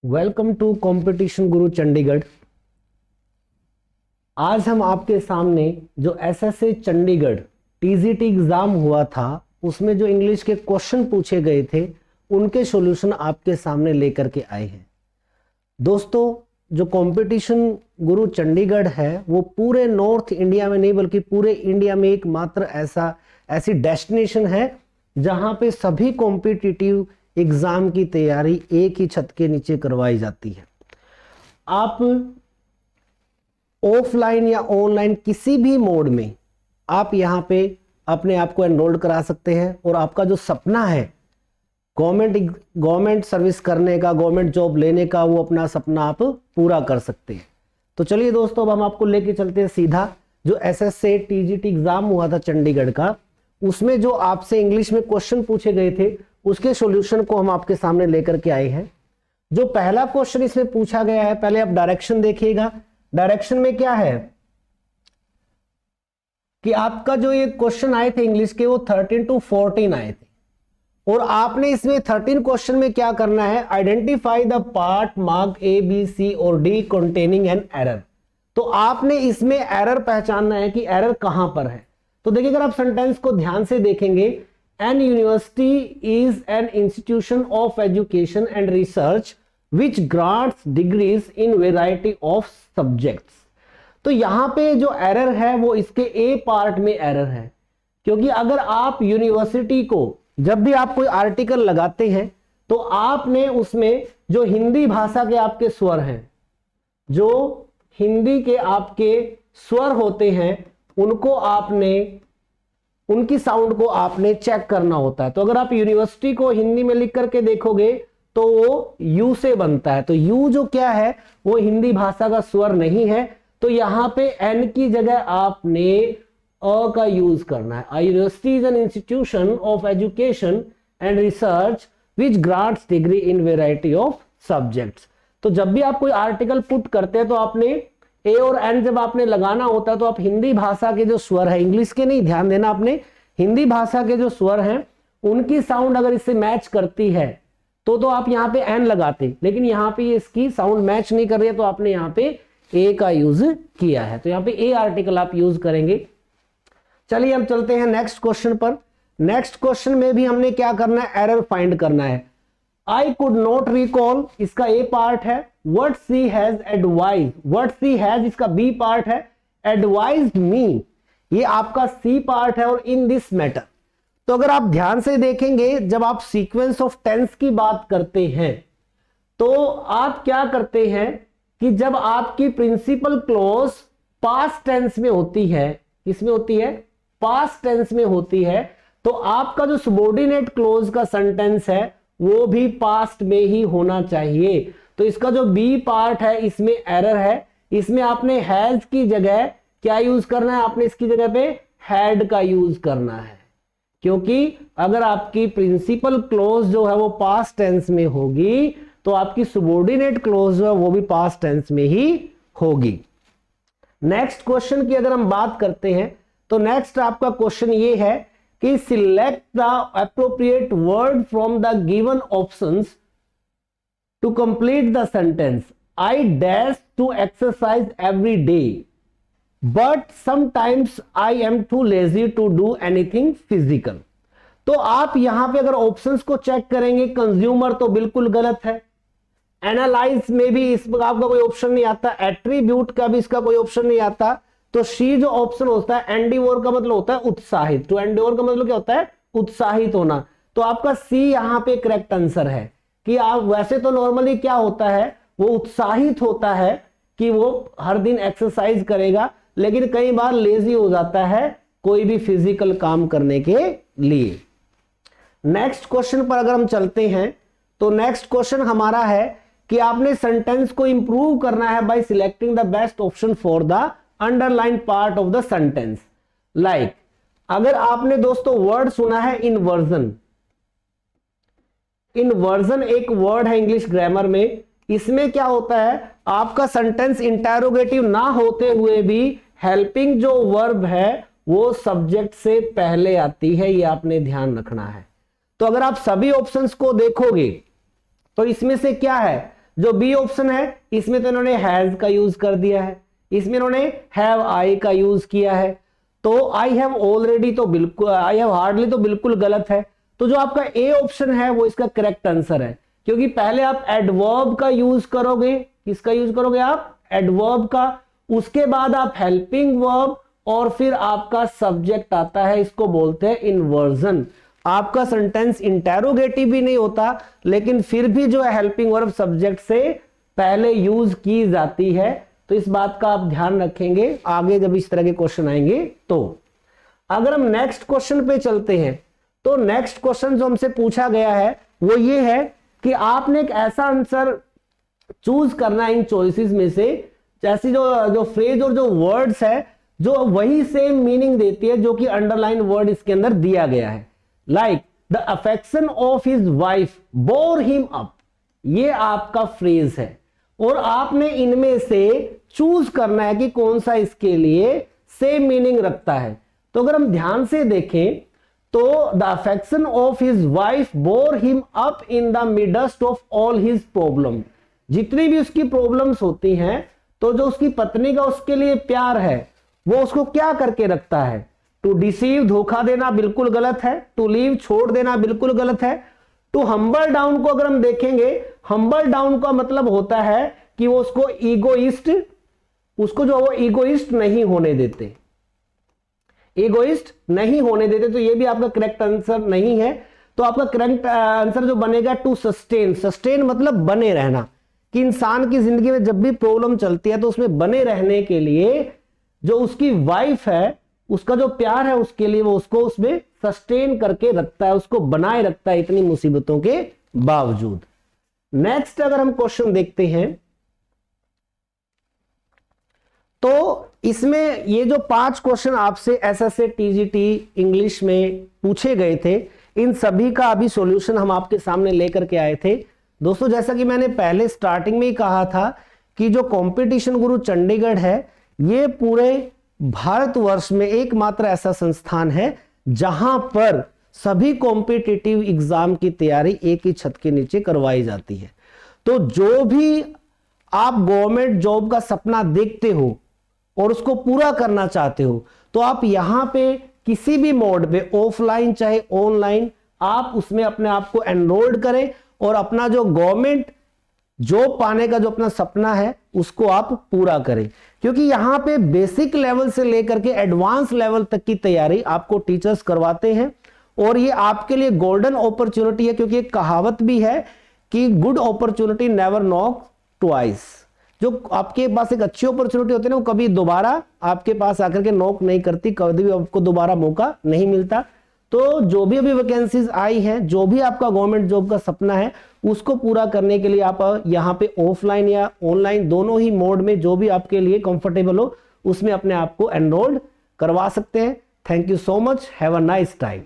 Welcome to competition गुरु चंडीगढ़। आज हम आपके सामने जो एसएससी चंडीगढ़ टीजीटी एग्जाम हुआ था उसमें जो इंग्लिश के क्वेश्चन पूछे गए थे उनके सॉल्यूशन आपके सामने लेकर के आए हैं। दोस्तों, जो कंपटीशन गुरु चंडीगढ़ है वो पूरे नॉर्थ इंडिया में नहीं बल्कि पूरे इंडिया में एकमात्र ऐसी डेस्टिनेशन है जहां पे सभी कॉम्पिटिटिव एग्जाम की तैयारी एक ही छत के नीचे करवाई जाती है। आप ऑफलाइन या ऑनलाइन किसी भी मोड में आप यहाँ पे अपने आप को एनरोल्ड करा सकते हैं और आपका जो सपना है गवर्नमेंट सर्विस करने का, गवर्नमेंट जॉब लेने का, वो अपना सपना आप पूरा कर सकते हैं। तो चलिए दोस्तों, अब हम आपको लेके चलते हैं सीधा जो एसएससी टीजीटी एग्जाम हुआ था चंडीगढ़ का, उसमें जो आपसे इंग्लिश में क्वेश्चन पूछे गए थे उसके सॉल्यूशन को हम आपके सामने लेकर के आए हैं। जो पहला क्वेश्चन इसमें पूछा गया है, पहले आप डायरेक्शन देखिएगा। डायरेक्शन में क्या है कि आपका जो ये क्वेश्चन आए थे इंग्लिश के वो 13 to 14 आए थे और आपने इसमें 13 क्वेश्चन में क्या करना है, identify the part mark A B C और डी कंटेनिंग एन एरर। तो आपने इसमें एरर पहचानना है कि एरर कहां पर है। तो देखिए, अगर आप सेंटेंस को ध्यान से देखेंगे, An university is an institution of education and research which grants degrees in variety of subjects। तो यहां पे जो एरर है वो इसके ए पार्ट में एरर है, क्योंकि अगर आप यूनिवर्सिटी को जब भी आप कोई आर्टिकल लगाते हैं तो आपने उसमें जो हिंदी भाषा के आपके स्वर हैं, जो हिंदी के आपके स्वर होते हैं, उनकी साउंड को आपने चेक करना होता है। तो अगर आप यूनिवर्सिटी को हिंदी में लिख करके देखोगे तो वो यू से बनता है, तो यू जो क्या है वो हिंदी भाषा का स्वर नहीं है। तो यहां पे एन की जगह आपने अ का यूज करना है। A university is an institution of education and research which grants degree in variety of subjects. तो जब भी आप कोई आर्टिकल पुट करते हैं तो आपने ए और एन जब आपने लगाना होता है तो आप हिंदी भाषा के जो स्वर है, इंग्लिश के नहीं, ध्यान देना, आपने हिंदी भाषा के जो स्वर हैं उनकी साउंड अगर इससे मैच करती है तो आप यहाँ पे एन लगाते, लेकिन यहाँ पे इसकी साउंड मैच नहीं कर रही है तो आपने यहाँ पे ए का यूज किया है। तो यहाँ पे ए आर्टिकल आप यूज करेंगे। चलिए हम चलते हैं नेक्स्ट क्वेश्चन पर। नेक्स्ट क्वेश्चन में भी हमने क्या करना है, एरर फाइंड करना है। आई कुड नॉट रिकॉल, इसका ए पार्ट है। What she has advised, what she has इसका बी पार्ट है। advised me ये आपका सी पार्ट है। और इन दिस मैटर, तो अगर आप ध्यान से देखेंगे, जब आप सीक्वेंस ऑफ टेंस की बात करते हैं तो आप क्या करते हैं कि जब आपकी प्रिंसिपल क्लॉज पास्ट टेंस में होती है, किसमें होती है, पास्ट टेंस में होती है, तो आपका जो सबऑर्डिनेट क्लॉज का सेंटेंस है वो भी पास्ट में ही होना चाहिए। तो इसका जो बी पार्ट है इसमें एरर है। इसमें आपने हैज की जगह क्या यूज करना है, आपने इसकी जगह पे हैड का यूज करना है, क्योंकि अगर आपकी प्रिंसिपल क्लॉज जो है वो पास्ट टेंस में होगी तो आपकी सबऑर्डिनेट क्लॉज जो है वो भी पास्ट टेंस में ही होगी। नेक्स्ट क्वेश्चन की अगर हम बात करते हैं तो नेक्स्ट आपका क्वेश्चन ये है कि select the appropriate word from the given options to complete the sentence. I dash to exercise every day, but sometimes I am too lazy to do anything physical। तो आप यहां पे अगर ऑप्शंस को चेक करेंगे, कंज्यूमर तो बिल्कुल गलत है, एनालाइज में भी इसका आपका कोई ऑप्शन नहीं आता, एट्रीब्यूट का भी इसका कोई ऑप्शन नहीं आता। तो सी जो ऑप्शन होता है, एंडिवोर का मतलब होता है उत्साहित। तो एंडिवोर का मतलब क्या होता है, उत्साहित होना। तो आपका सी यहां पे करेक्ट आंसर है कि आप वैसे तो नॉर्मली क्या होता है, वो उत्साहित होता है कि वो हर दिन एक्सरसाइज करेगा, लेकिन कई बार लेजी हो जाता है कोई भी फिजिकल काम करने के लिए। नेक्स्ट क्वेश्चन पर अगर हम चलते हैं तो नेक्स्ट क्वेश्चन हमारा है कि आपने सेंटेंस को इंप्रूव करना है bye selecting the best option for the underline part of the sentence. Like अगर आपने दोस्तों वर्ड सुना है इनवर्जन, इनवर्जन एक वर्ड है इंग्लिश ग्रामर में। इसमें क्या होता है, आपका सेंटेंस इंटरोगेटिव ना होते हुए भी हेल्पिंग जो वर्ब है वो सब्जेक्ट से पहले आती है, ये आपने ध्यान रखना है। तो अगर आप सभी ऑप्शंस को देखोगे तो इसमें से क्या है, जो बी ऑप्शन है इसमें तो इन्होंने हैज का यूज कर दिया है, इसमें इन्होंने हैव आई का यूज किया है। तो आई हैव ऑलरेडी तो बिल्कुल, आई हैव हार्डली तो बिल्कुल गलत है। तो जो आपका ए ऑप्शन है वो इसका करेक्ट आंसर है, क्योंकि पहले आप एडवर्ब का यूज करोगे। किसका यूज करोगे आप? एडवर्ब का। उसके बाद आप हेल्पिंग वर्ब और फिर आपका सब्जेक्ट आता है, इसको बोलते हैं इन्वर्जन। आपका सेंटेंस इंटेरोगेटिव भी नहीं होता, लेकिन फिर भी जो है हेल्पिंग वर्ब सब्जेक्ट से पहले यूज की जाती है। तो इस बात का आप ध्यान रखेंगे आगे जब इस तरह के क्वेश्चन आएंगे। तो अगर हम नेक्स्ट क्वेश्चन पे चलते हैं, तो नेक्स्ट क्वेश्चन जो हमसे पूछा गया है वो ये है कि आपने एक ऐसा आंसर चूज करना है इन चॉइसेस में से, जैसी जो फ्रेज और जो वर्ड्स है जो वही सेम मीनिंग देती है जो कि अंडरलाइन वर्ड इसके अंदर दिया गया है। Like the affection of his wife bore him up, ये आपका फ्रेज है और आपने इनमें से चूज करना है कि कौन सा इसके लिए सेम मीनिंग रखता है। तो अगर हम ध्यान से देखें तो the affection of his wife bore him up in the midst of all his problem, जितनी भी उसकी प्रॉब्लम्स होती हैं तो जो उसकी पत्नी का उसके लिए प्यार है वो उसको क्या करके रखता है? टू डिसीव, धोखा देना बिल्कुल गलत है। टू लीव, छोड़ देना बिल्कुल गलत है। टू हम्बल डाउन को अगर हम देखेंगे, हम्बल डाउन का मतलब होता है कि वो उसको ईगोइस्ट, उसको जो वो ईगोइस्ट नहीं होने देते, ईगोइस्ट नहीं होने देते। तो ये भी आपका करेक्ट आंसर नहीं है। तो आपका करेक्ट आंसर जो बनेगा टू सस्टेन। सस्टेन मतलब बने रहना, कि इंसान की जिंदगी में जब भी प्रॉब्लम चलती है तो उसमें बने रहने के लिए जो उसकी वाइफ है उसका जो प्यार है उसके लिए वो उसको उसमें सस्टेन करके रखता है, उसको बनाए रखता है इतनी मुसीबतों के बावजूद। नेक्स्ट अगर हम क्वेश्चन देखते हैं तो इसमें ये जो 5 क्वेश्चन आपसे एसएसए टीजीटी इंग्लिश में पूछे गए थे, इन सभी का अभी सॉल्यूशन हम आपके सामने लेकर के आए थे। दोस्तों जैसा कि मैंने पहले स्टार्टिंग में ही कहा था कि जो कंपटीशन गुरु चंडीगढ़ है ये पूरे भारतवर्ष में एकमात्र ऐसा संस्थान है जहां पर सभी कॉम्पिटिटिव एग्जाम की तैयारी एक ही छत के नीचे करवाई जाती है। तो जो भी आप गवर्नमेंट जॉब का सपना देखते हो और उसको पूरा करना चाहते हो तो आप यहां पे किसी भी मोड पे, ऑफलाइन चाहे ऑनलाइन, आप उसमें अपने आप को एनरोल्ड करें और अपना जो गवर्नमेंट जॉब पाने का जो अपना सपना है उसको आप पूरा करें। क्योंकि यहां पे बेसिक लेवल से लेकर के एडवांस लेवल तक की तैयारी आपको टीचर्स करवाते हैं और ये आपके लिए गोल्डन अपॉर्चुनिटी है, क्योंकि एक कहावत भी है कि good opportunity never knock twice. जो आपके पास एक अच्छी अपॉर्चुनिटी होती है ना वो कभी दोबारा आपके पास आकर के नॉक नहीं करती, कभी भी आपको दोबारा मौका नहीं मिलता। तो जो भी अभी वैकेंसीज आई हैं, जो भी आपका गवर्नमेंट जॉब का सपना है उसको पूरा करने के लिए आप यहाँ पे ऑफलाइन या ऑनलाइन दोनों ही मोड में जो भी आपके लिए कंफर्टेबल हो उसमें अपने आप को एनरोल्ड करवा सकते हैं। Thank you so much, have a nice time.